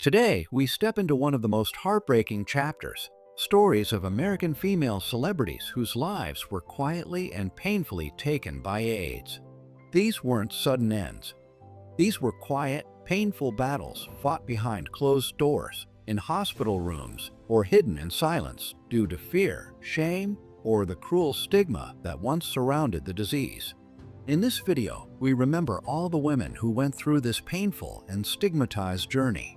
Today, we step into one of the most heartbreaking chapters, stories of American female celebrities whose lives were quietly and painfully taken by AIDS. These weren't sudden ends. These were quiet, painful battles fought behind closed doors, in hospital rooms, or hidden in silence due to fear, shame, or the cruel stigma that once surrounded the disease. In this video, we remember all the women who went through this painful and stigmatized journey.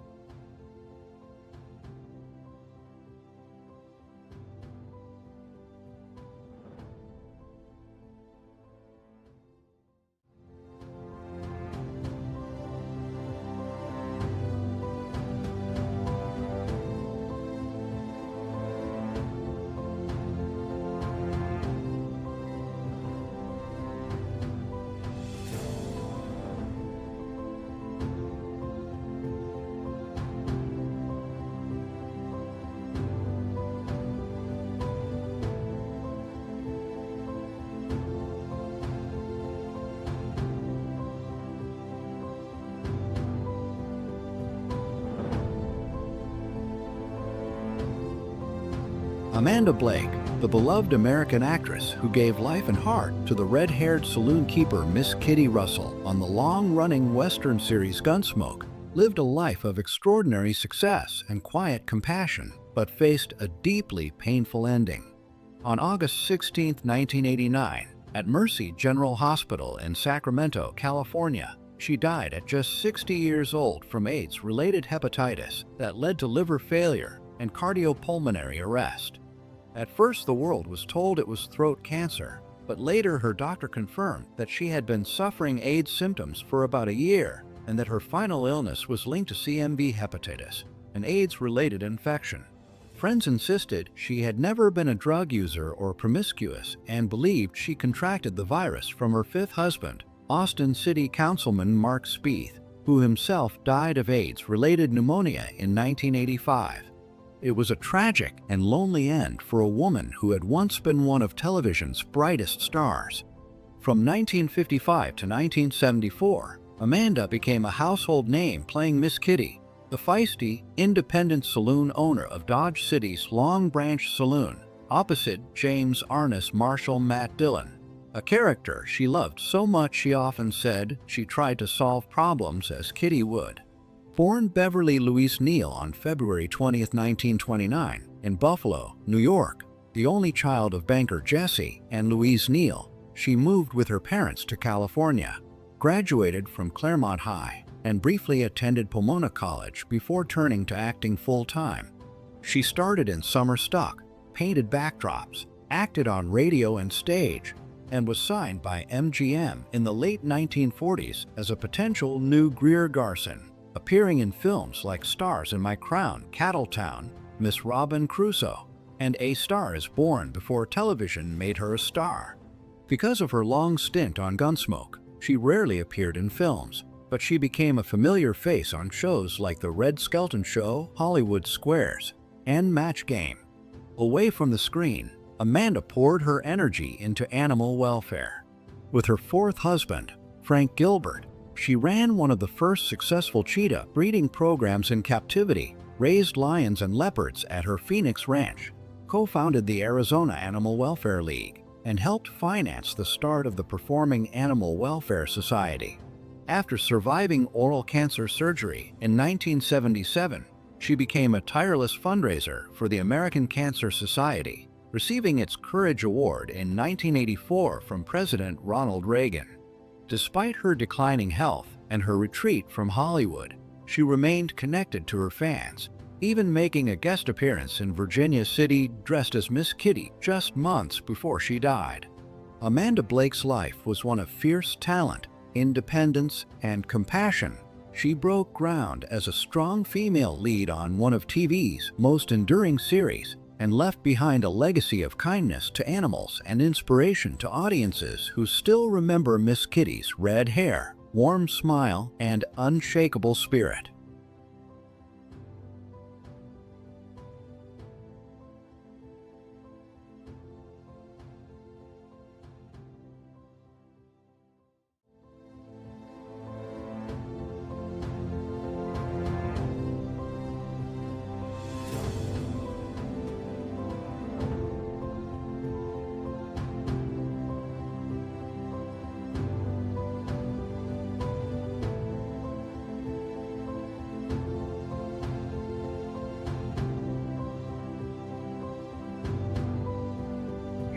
Amanda Blake, the beloved American actress who gave life and heart to the red-haired saloon keeper Miss Kitty Russell on the long-running Western series Gunsmoke, lived a life of extraordinary success and quiet compassion, but faced a deeply painful ending. On August 16, 1989, at Mercy General Hospital in Sacramento, California, she died at just 60 years old from AIDS-related hepatitis that led to liver failure and cardiopulmonary arrest. At first, the world was told it was throat cancer, but later her doctor confirmed that she had been suffering AIDS symptoms for about a year and that her final illness was linked to CMV hepatitis, an AIDS-related infection. Friends insisted she had never been a drug user or promiscuous and believed she contracted the virus from her fifth husband, Austin City Councilman Mark Spieth, who himself died of AIDS-related pneumonia in 1985. It was a tragic and lonely end for a woman who had once been one of television's brightest stars. From 1955 to 1974, Amanda became a household name playing Miss Kitty, the feisty, independent saloon owner of Dodge City's Long Branch Saloon, opposite James Arness Marshall Matt Dillon, a character she loved so much she often said she tried to solve problems as Kitty would. Born Beverly Louise Neal on February 20, 1929, in Buffalo, New York, the only child of banker Jesse and Louise Neal, she moved with her parents to California, graduated from Claremont High, and briefly attended Pomona College before turning to acting full-time. She started in summer stock, painted backdrops, acted on radio and stage, and was signed by MGM in the late 1940s as a potential new Greer Garson, appearing in films like Stars in My Crown, Cattletown, Miss Robin Crusoe, and A Star is Born before television made her a star. Because of her long stint on Gunsmoke, she rarely appeared in films, but she became a familiar face on shows like The Red Skelton Show, Hollywood Squares, and Match Game. Away from the screen, Amanda poured her energy into animal welfare. With her fourth husband, Frank Gilbert, she ran one of the first successful cheetah breeding programs in captivity, raised lions and leopards at her Phoenix ranch, co-founded the Arizona Animal Welfare League, and helped finance the start of the Performing Animal Welfare Society. After surviving oral cancer surgery in 1977, she became a tireless fundraiser for the American Cancer Society, receiving its Courage Award in 1984 from President Ronald Reagan. Despite her declining health and her retreat from Hollywood, she remained connected to her fans, even making a guest appearance in Virginia City dressed as Miss Kitty just months before she died. Amanda Blake's life was one of fierce talent, independence, and compassion. She broke ground as a strong female lead on one of TV's most enduring series, and left behind a legacy of kindness to animals and inspiration to audiences who still remember Miss Kitty's red hair, warm smile, and unshakable spirit.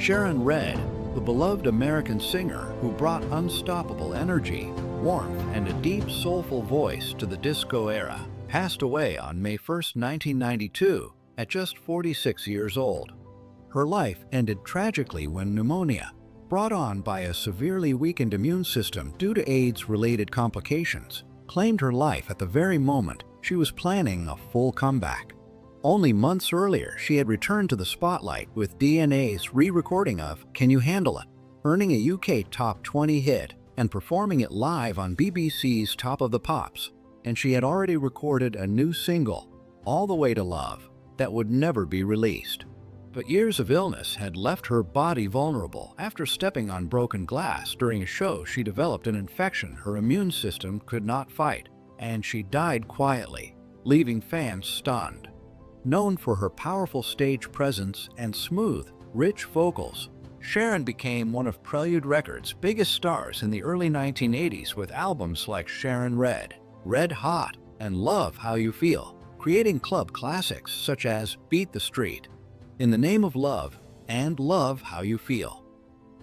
Sharon Redd, the beloved American singer who brought unstoppable energy, warmth, and a deep, soulful voice to the disco era, passed away on May 1, 1992, at just 46 years old. Her life ended tragically when pneumonia, brought on by a severely weakened immune system due to AIDS-related complications, claimed her life at the very moment she was planning a full comeback. Only months earlier, she had returned to the spotlight with DNA's re-recording of Can You Handle It, earning a UK Top 20 hit and performing it live on BBC's Top of the Pops. And she had already recorded a new single, All the Way to Love, that would never be released. But years of illness had left her body vulnerable. After stepping on broken glass during a show, she developed an infection her immune system could not fight, and she died quietly, leaving fans stunned. Known for her powerful stage presence and smooth, rich vocals, Sharon became one of Prelude Records' biggest stars in the early 1980s with albums like Sharon Redd, Red Hot, and Love How You Feel, creating club classics such as Beat the Street, In the Name of Love, and Love How You Feel.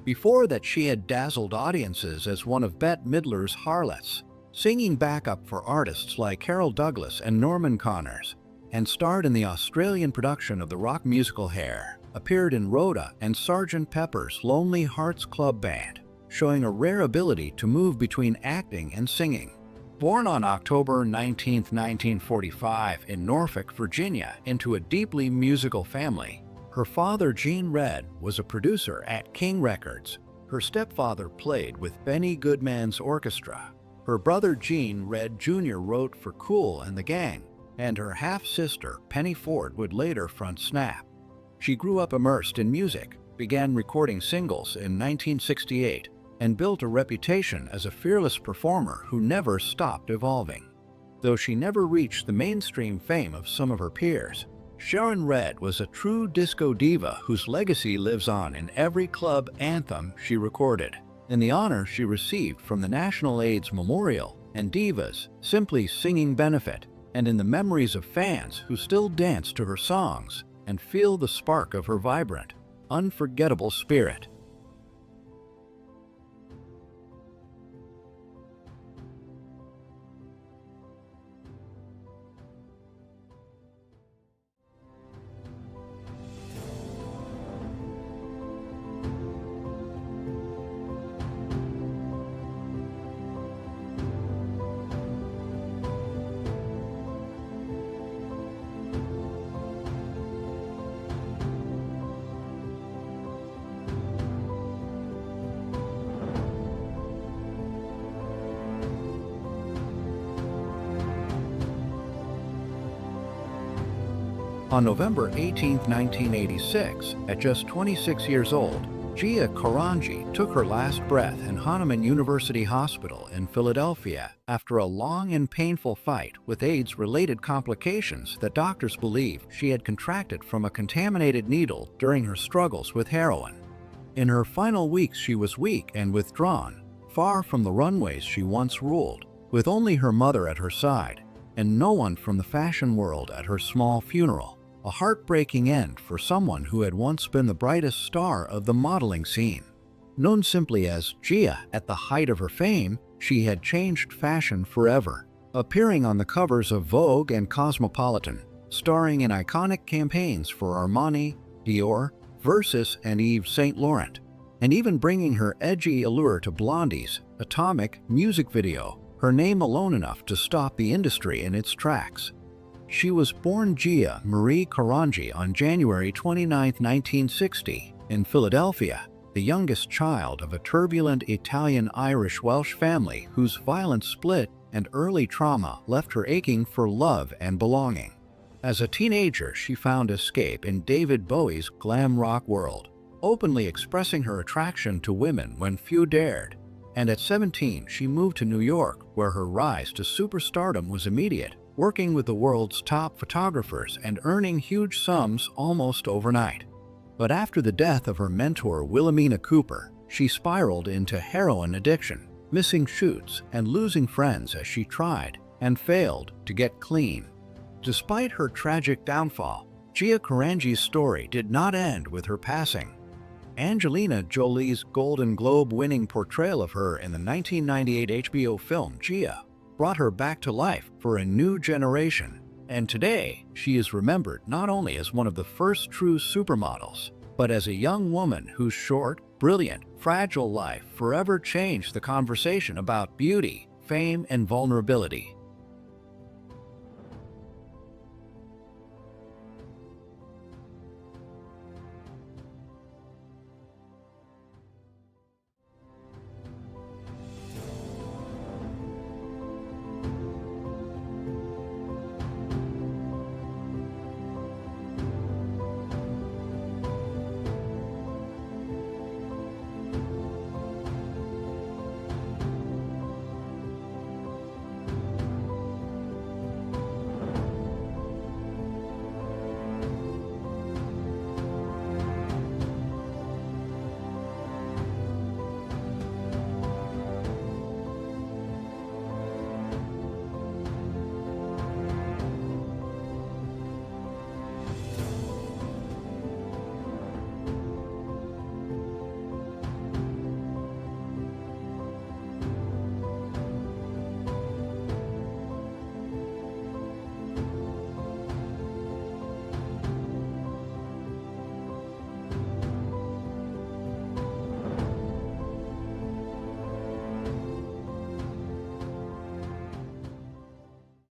Before that, she had dazzled audiences as one of Bette Midler's harlots, singing backup for artists like Carol Douglas and Norman Connors, and starred in the Australian production of the rock musical Hair, appeared in Rhoda and Sgt. Pepper's Lonely Hearts Club Band, showing a rare ability to move between acting and singing. Born on October 19, 1945 in Norfolk, Virginia, into a deeply musical family, her father, Gene Redd, was a producer at King Records. Her stepfather played with Benny Goodman's orchestra. Her brother, Gene Redd Jr., wrote for Kool and the Gang, and her half-sister, Penny Ford, would later front Snap. She grew up immersed in music, began recording singles in 1968, and built a reputation as a fearless performer who never stopped evolving. Though she never reached the mainstream fame of some of her peers, Sharon Redd was a true disco diva whose legacy lives on in every club anthem she recorded, in the honor she received from the National AIDS Memorial and Divas Simply Singing benefit, and in the memories of fans who still dance to her songs and feel the spark of her vibrant, unforgettable spirit. On November 18, 1986, at just 26 years old, Gia Carangi took her last breath in Hahnemann University Hospital in Philadelphia after a long and painful fight with AIDS-related complications that doctors believe she had contracted from a contaminated needle during her struggles with heroin. In her final weeks, she was weak and withdrawn, far from the runways she once ruled, with only her mother at her side, and no one from the fashion world at her small funeral. A heartbreaking end for someone who had once been the brightest star of the modeling scene. Known simply as Gia at the height of her fame, she had changed fashion forever, appearing on the covers of Vogue and Cosmopolitan, starring in iconic campaigns for Armani, Dior, Versus, and Yves Saint Laurent, and even bringing her edgy allure to Blondie's Atomic music video, her name alone enough to stop the industry in its tracks. She was born Gia Marie Carangi on January 29, 1960, in Philadelphia, the youngest child of a turbulent Italian-Irish-Welsh family whose violent split and early trauma left her aching for love and belonging. As a teenager, she found escape in David Bowie's glam rock world, openly expressing her attraction to women when few dared. And at 17, she moved to New York, where her rise to superstardom was immediate, working with the world's top photographers and earning huge sums almost overnight. But after the death of her mentor Wilhelmina Cooper, she spiraled into heroin addiction, missing shoots and losing friends as she tried and failed to get clean. Despite her tragic downfall, Gia Carangi's story did not end with her passing. Angelina Jolie's Golden Globe-winning portrayal of her in the 1998 HBO film Gia brought her back to life for a new generation, and today she is remembered not only as one of the first true supermodels, but as a young woman whose short, brilliant, fragile life forever changed the conversation about beauty, fame, and vulnerability.